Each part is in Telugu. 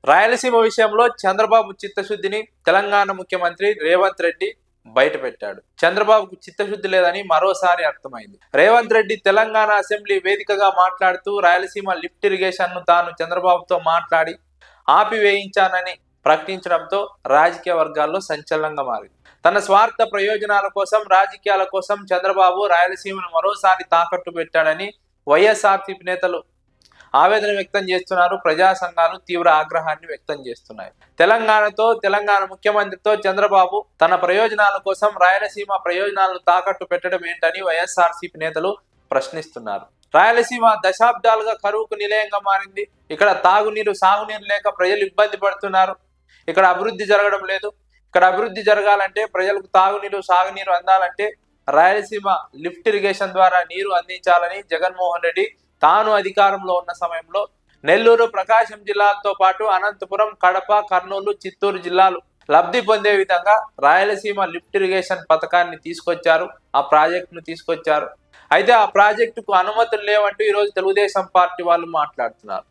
రాయలసీమ విషయంలో చంద్రబాబు చిత్తశుద్ధిని తెలంగాణ ముఖ్యమంత్రి రేవంత్ రెడ్డి బయటపెట్టాడు. చంద్రబాబుకు చిత్తశుద్ధి లేదని మరోసారి అర్థమైంది. రేవంత్ రెడ్డి తెలంగాణ అసెంబ్లీ వేదికగా మాట్లాడుతూ రాయలసీమ లిఫ్ట్ ఇరిగేషన్ ను తాను చంద్రబాబుతో మాట్లాడి ఆపివేయించానని ప్రకటించడంతో రాజకీయ వర్గాల్లో సంచలనంగా మారింది. తన స్వార్థ ప్రయోజనాల కోసం, రాజకీయాల కోసం చంద్రబాబు రాయలసీమను మరోసారి తాకట్టు పెట్టాడని వైఎస్ఆర్సీపీ నేతలు ఆవేదన వ్యక్తం చేస్తున్నారు. ప్రజా సంఘాలు తీవ్ర ఆగ్రహాన్ని వ్యక్తం చేస్తున్నాయి. తెలంగాణ ముఖ్యమంత్రితో చంద్రబాబు తన ప్రయోజనాల కోసం రాయలసీమ ప్రయోజనాలను తాకట్టు పెట్టడం ఏంటని వైఎస్ఆర్సీపీ నేతలు ప్రశ్నిస్తున్నారు. రాయలసీమ దశాబ్దాలుగా కరువుకు నిలయంగా మారింది. ఇక్కడ తాగునీరు, సాగునీరు లేక ప్రజలు ఇబ్బంది పడుతున్నారు. ఇక్కడ అభివృద్ధి జరగడం లేదు. ఇక్కడ అభివృద్ధి జరగాలంటే, ప్రజలకు తాగునీరు, సాగునీరు అందాలంటే రాయలసీమ లిఫ్ట్ ఇరిగేషన్ ద్వారా నీరు అందించాలని జగన్మోహన్ రెడ్డి తాను అధికారంలో ఉన్న సమయంలో నెల్లూరు, ప్రకాశం జిల్లాలతో పాటు అనంతపురం, కడప, కర్నూలు, చిత్తూరు జిల్లాలు లబ్ధి పొందే విధంగా రాయలసీమ లిఫ్ట్ ఇరిగేషన్ పథకాన్ని తీసుకొచ్చారు. ఆ ప్రాజెక్టును తీసుకొచ్చారు. అయితే ఆ ప్రాజెక్టుకు అనుమతులు లేవంటూ ఈరోజు తెలుగుదేశం పార్టీ వాళ్ళు మాట్లాడుతున్నారు.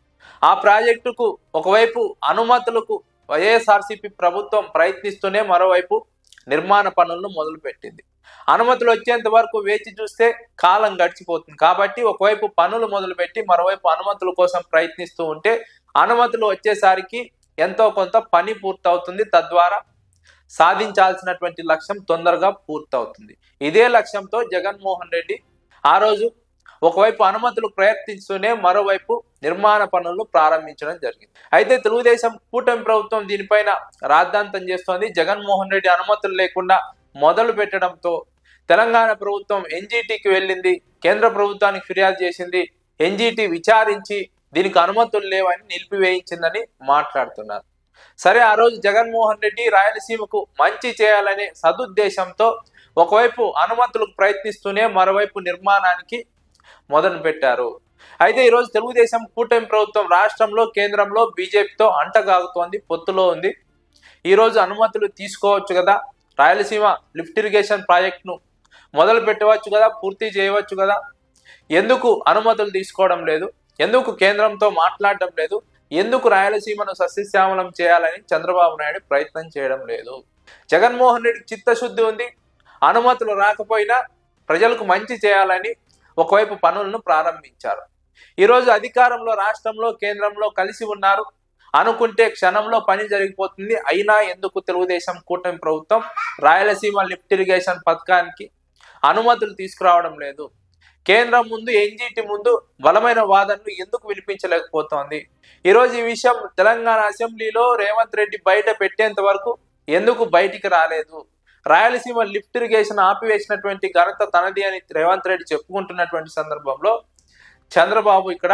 ఆ ప్రాజెక్టుకు ఒకవైపు అనుమతులకు వైఎస్ఆర్సీపీ ప్రభుత్వం ప్రయత్నిస్తూనే మరోవైపు నిర్మాణ పనులను మొదలుపెట్టింది. అనుమతులు వచ్చేంత వరకు వేచి చూస్తే కాలం గడిచిపోతుంది. కాబట్టి ఒకవైపు పనులు మొదలుపెట్టి మరోవైపు అనుమతుల కోసం ప్రయత్నిస్తూ ఉంటే అనుమతులు వచ్చేసరికి ఎంతో కొంత పని పూర్తవుతుంది. తద్వారా సాధించాల్సినటువంటి లక్ష్యం తొందరగా పూర్తవుతుంది. ఇదే లక్ష్యంతో జగన్మోహన్ రెడ్డి ఆ రోజు ఒకవైపు అనుమతులు ప్రయత్నిస్తూనే మరోవైపు నిర్మాణ పనులను ప్రారంభించడం జరిగింది. అయితే తెలుగుదేశం కూటమి ప్రభుత్వం దీనిపైన రాద్ధాంతం చేస్తోంది. జగన్మోహన్ రెడ్డి అనుమతులు లేకుండా మొదలు పెట్టడంతో తెలంగాణ ప్రభుత్వం ఎన్జీటీకి వెళ్ళింది. కేంద్ర ప్రభుత్వానికి ఫిర్యాదు చేసింది. ఎన్జీటీ విచారించి దీనికి అనుమతులు లేవని నిలిపివేయించిందని మాట్లాడుతున్నారు. సరే, ఆ రోజు జగన్మోహన్ రెడ్డి రాయలసీమకు మంచి చేయాలనే సదుద్దేశంతో ఒకవైపు అనుమతులకు ప్రయత్నిస్తూనే మరోవైపు నిర్మాణానికి మొదలు పెట్టారు. అయితే ఈరోజు తెలుగుదేశం కూటమి ప్రభుత్వం రాష్ట్రంలో, కేంద్రంలో బీజేపీతో అంటగాగుతోంది, పొత్తులో ఉంది. ఈరోజు అనుమతులు తీసుకోవచ్చు కదా, రాయలసీమ లిఫ్ట్ ఇరిగేషన్ ప్రాజెక్టును మొదలు పెట్టవచ్చు కదా, పూర్తి చేయవచ్చు కదా, ఎందుకు అనుమతులు తీసుకోవడం లేదు, ఎందుకు కేంద్రంతో మాట్లాడడం లేదు, ఎందుకు రాయలసీమను సస్యశ్యామలం చేయాలని చంద్రబాబు నాయుడు ప్రయత్నం చేయడం లేదు? జగన్మోహన్ రెడ్డి చిత్తశుద్ధి ఉంది. అనుమతులు రాకపోయినా ప్రజలకు మంచి చేయాలని ఒకవైపు పనులను ప్రారంభించారు. ఈరోజు అధికారంలో, రాష్ట్రంలో, కేంద్రంలో కలిసి ఉన్నారు అనుకుంటే క్షణంలో పని జరిగిపోతుంది. అయినా ఎందుకు తెలుగుదేశం కూటమి ప్రభుత్వం రాయలసీమ లిఫ్ట్ ఇరిగేషన్ పథకానికి అనుమతులు తీసుకురావడం లేదు? కేంద్రం ముందు, ఎన్జీటీ ముందు బలమైన వాదనలు ఎందుకు వినిపించలేకపోతోంది? ఈరోజు ఈ విషయం తెలంగాణ అసెంబ్లీలో రేవంత్ రెడ్డి బయట పెట్టేంత వరకు ఎందుకు బయటికి రాలేదు? రాయలసీమ లిఫ్ట్ ఇరిగేషన్ ఆపివేసినటువంటి ఘనత తనది అని రేవంత్ రెడ్డి చెప్పుకుంటున్నటువంటి సందర్భంలో చంద్రబాబు ఇక్కడ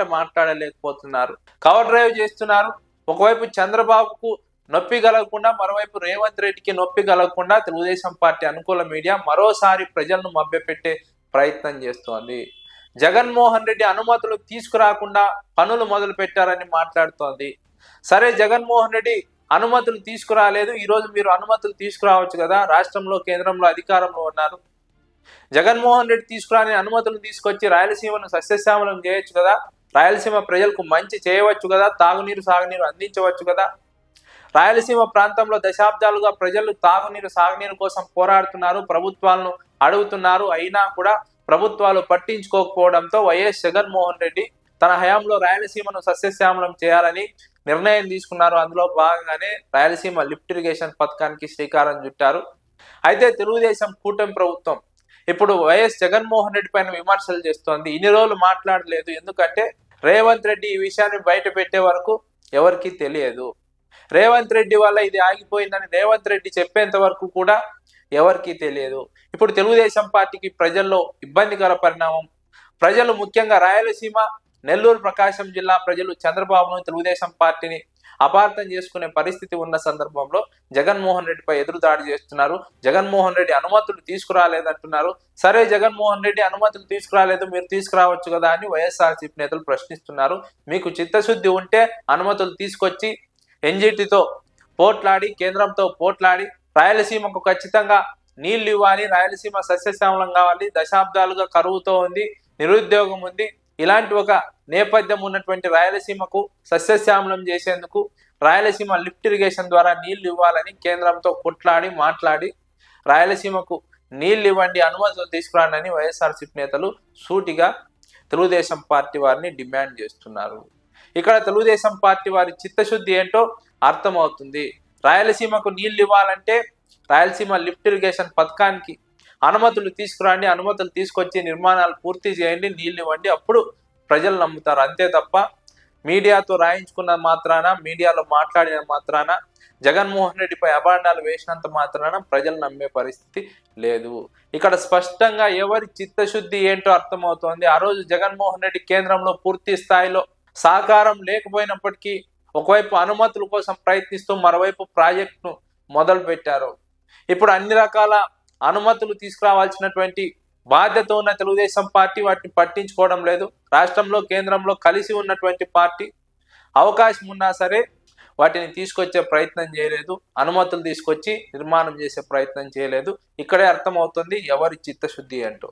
మాట్లాడలేకపోతున్నారు. కవర్ డ్రైవ్ చేస్తున్నారు. ఒకవైపు చంద్రబాబుకు నొప్పి కలగకుండా, మరోవైపు రేవంత్ రెడ్డికి నొప్పి కలగకుండా తెలుగుదేశం పార్టీ అనుకూల మీడియా మరోసారి ప్రజలను మభ్యపెట్టే ప్రయత్నం చేస్తోంది. జగన్మోహన్ రెడ్డి అనుమతులు తీసుకురాకుండా పనులు మొదలు పెట్టారని మాట్లాడుతోంది. సరే, జగన్మోహన్ రెడ్డి అనుమతులు తీసుకురాలేదు. ఈరోజు మీరు అనుమతులు తీసుకురావచ్చు కదా, రాష్ట్రంలో, కేంద్రంలో అధికారంలో ఉన్నారు. జగన్మోహన్ రెడ్డి తీసుకురాని అనుమతులు తీసుకొచ్చి రాయలసీమను సస్యశ్యామలం చేయొచ్చు కదా, రాయలసీమ ప్రజలకు మంచి చేయవచ్చు కదా, తాగునీరు, సాగునీరు అందించవచ్చు కదా. రాయలసీమ ప్రాంతంలో దశాబ్దాలుగా ప్రజలు తాగునీరు, సాగునీరు కోసం పోరాడుతున్నారు, ప్రభుత్వాలను అడుగుతున్నారు. అయినా కూడా ప్రభుత్వాలు పట్టించుకోకపోవడంతో వైఎస్ జగన్మోహన్ రెడ్డి తన హయాంలో రాయలసీమను సస్యశ్యామలం చేయాలని నిర్ణయం తీసుకున్నారు. అందులో భాగంగానే రాయలసీమ లిఫ్ట్ ఇరిగేషన్ పథకానికి శ్రీకారం చుట్టారు. అయితే తెలుగుదేశం కూటమి ప్రభుత్వం ఇప్పుడు వైఎస్ జగన్మోహన్ రెడ్డి పైన విమర్శలు చేస్తోంది. ఇన్ని రోజులు మాట్లాడలేదు. ఎందుకంటే రేవంత్ రెడ్డి ఈ విషయాన్ని బయట పెట్టే వరకు ఎవరికీ తెలియదు. రేవంత్ రెడ్డి వల్ల ఇది ఆగిపోయిందని రేవంత్ రెడ్డి చెప్పేంత వరకు కూడా ఎవరికీ తెలియదు. ఇప్పుడు తెలుగుదేశం పార్టీకి ప్రజల్లో ఇబ్బందికర పరిణామం. ప్రజలు, ముఖ్యంగా రాయలసీమ, నెల్లూరు, ప్రకాశం జిల్లా ప్రజలు చంద్రబాబును, తెలుగుదేశం పార్టీని అపార్థం చేసుకునే పరిస్థితి ఉన్న సందర్భంలో జగన్మోహన్ రెడ్డిపై ఎదురుదాడి చేస్తున్నారు. జగన్మోహన్ రెడ్డి అనుమతులు తీసుకురాలేదంటున్నారు. సరే, జగన్మోహన్ రెడ్డి అనుమతులు తీసుకురాలేదు, మీరు తీసుకురావచ్చు కదా అని వైఎస్ఆర్సీపీ నేతలు ప్రశ్నిస్తున్నారు. మీకు చిత్తశుద్ధి ఉంటే అనుమతులు తీసుకొచ్చి ఎన్జీటీతో పోట్లాడి, కేంద్రంతో పోట్లాడి రాయలసీమకు ఖచ్చితంగా నీళ్లు ఇవ్వాలి, రాయలసీమ సస్యశ్యామలం కావాలి, దశాబ్దాలుగా కరువుతో ఉంది, నిరుద్యోగం ఉంది, ఇలాంటి ఒక నేపథ్యం ఉన్నటువంటి రాయలసీమకు సస్యశ్యామలం చేసేందుకు రాయలసీమ లిఫ్ట్ ఇరిగేషన్ ద్వారా నీళ్లు ఇవ్వాలని కేంద్రంతో కొట్లాడి మాట్లాడి రాయలసీమకు నీళ్లు ఇవ్వండి, అనుమతులు తీసుకురానని వైఎస్ఆర్సీపీ నేతలు సూటిగా తెలుగుదేశం పార్టీ వారిని డిమాండ్ చేస్తున్నారు. ఇక్కడ తెలుగుదేశం పార్టీ వారి చిత్తశుద్ధి ఏంటో అర్థమవుతుంది. రాయలసీమకు నీళ్లు ఇవ్వాలంటే రాయలసీమ లిఫ్ట్ ఇరిగేషన్ పథకానికి అనుమతులు తీసుకురండి, అనుమతులు తీసుకొచ్చి నిర్మాణాలు పూర్తి చేయండి, నీళ్ళు ఇవ్వండి, అప్పుడు ప్రజలు నమ్ముతారు. అంతే తప్ప మీడియాతో రాయించుకున్న మాత్రాన, మీడియాలో మాట్లాడిన మాత్రాన, జగన్మోహన్ రెడ్డిపై అభాండాలు వేసినంత మాత్రాన ప్రజలు నమ్మే పరిస్థితి లేదు. ఇక్కడ స్పష్టంగా ఎవరి చిత్తశుద్ధి ఏంటో అర్థమవుతోంది. ఆ రోజు జగన్మోహన్ రెడ్డి కేంద్రంలో పూర్తి స్థాయిలో సహకారం లేకపోయినప్పటికీ ఒకవైపు అనుమతుల కోసం ప్రయత్నిస్తూ మరోవైపు ప్రాజెక్టును మొదలు పెట్టారు. ఇప్పుడు అన్ని రకాల అనుమతులు తీసుకురావాల్సినటువంటి బాధ్యత ఉన్న తెలుగుదేశం పార్టీ వాటిని పట్టించుకోవడం లేదు. రాష్ట్రంలో కేంద్రంలో కలిసి ఉన్నటువంటి పార్టీ అవకాశం ఉన్నా సరే వాటిని తీసుకొచ్చే ప్రయత్నం చేయలేదు, అనుమతులు తీసుకొచ్చి నిర్మాణం చేసే ప్రయత్నం చేయలేదు. ఇక్కడే అర్థమవుతుంది ఎవరి చిత్తశుద్ధి అంటూ.